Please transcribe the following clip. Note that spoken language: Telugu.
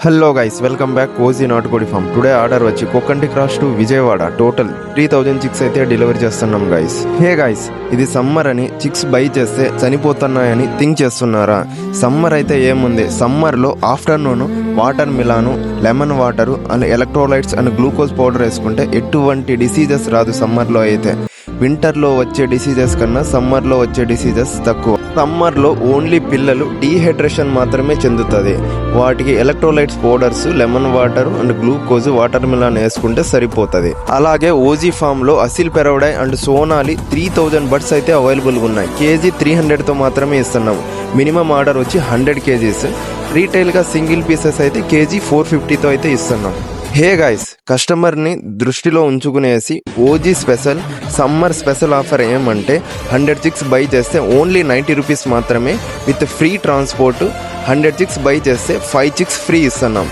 Hello guys, welcome back OG నాటుకోడి ఫామ్. టుడే ఆర్డర్ వచ్చి Kokkanti cross to Vijayawada. Total 3000 chicks అయితే డెలివరీ చేస్తున్నాం గైస్. హే గైస్, ఇది సమ్మర్ అని చిక్స్ బై చేస్తే చనిపోతున్నాయని థింక్ చేస్తున్నారా? సమ్మర్ అయితే ఏముంది, సమ్మర్లో ఆఫ్టర్నూన్ వాటర్ మిలాను, lemon water and electrolytes and glucose powder వేసుకుంటే ఎటువంటి డిసీజెస్ రాదు. సమ్మర్లో అయితే వింటర్లో వచ్చే డిసీజెస్ కన్నా సమ్మర్లో వచ్చే డిసీజెస్ తక్కువ. సమ్మర్లో ఓన్లీ పిల్లలు డీహైడ్రేషన్ మాత్రమే చెందుతుంది. వాటికి electrolytes powders, lemon water and glucose, watermelon వేసుకుంటే సరిపోతుంది. అలాగే ఓజీ ఫామ్ లో అసిల్ పెరవడై అండ్ సోనాలి 3000 బర్డ్స్ అయితే అవైలబుల్గా ఉన్నాయి. కేజీ 300తో మాత్రమే ఇస్తున్నాం. మినిమం ఆర్డర్ వచ్చి 100 కేజీస్. రీటైల్గా సింగిల్ పీసెస్ అయితే కేజీ 450తో అయితే ఇస్తున్నాం. హే గైస్, కస్టమర్ని దృష్టిలో ఉంచుకునేసి OG special summer special offer ఏమంటే 100 చిక్స్ బై చేస్తే ఓన్లీ 90 రూపీస్ మాత్రమే with free transport. 100 chicks buy చేస్తే 5 చిక్స్ ఫ్రీ ఇస్తున్నాం.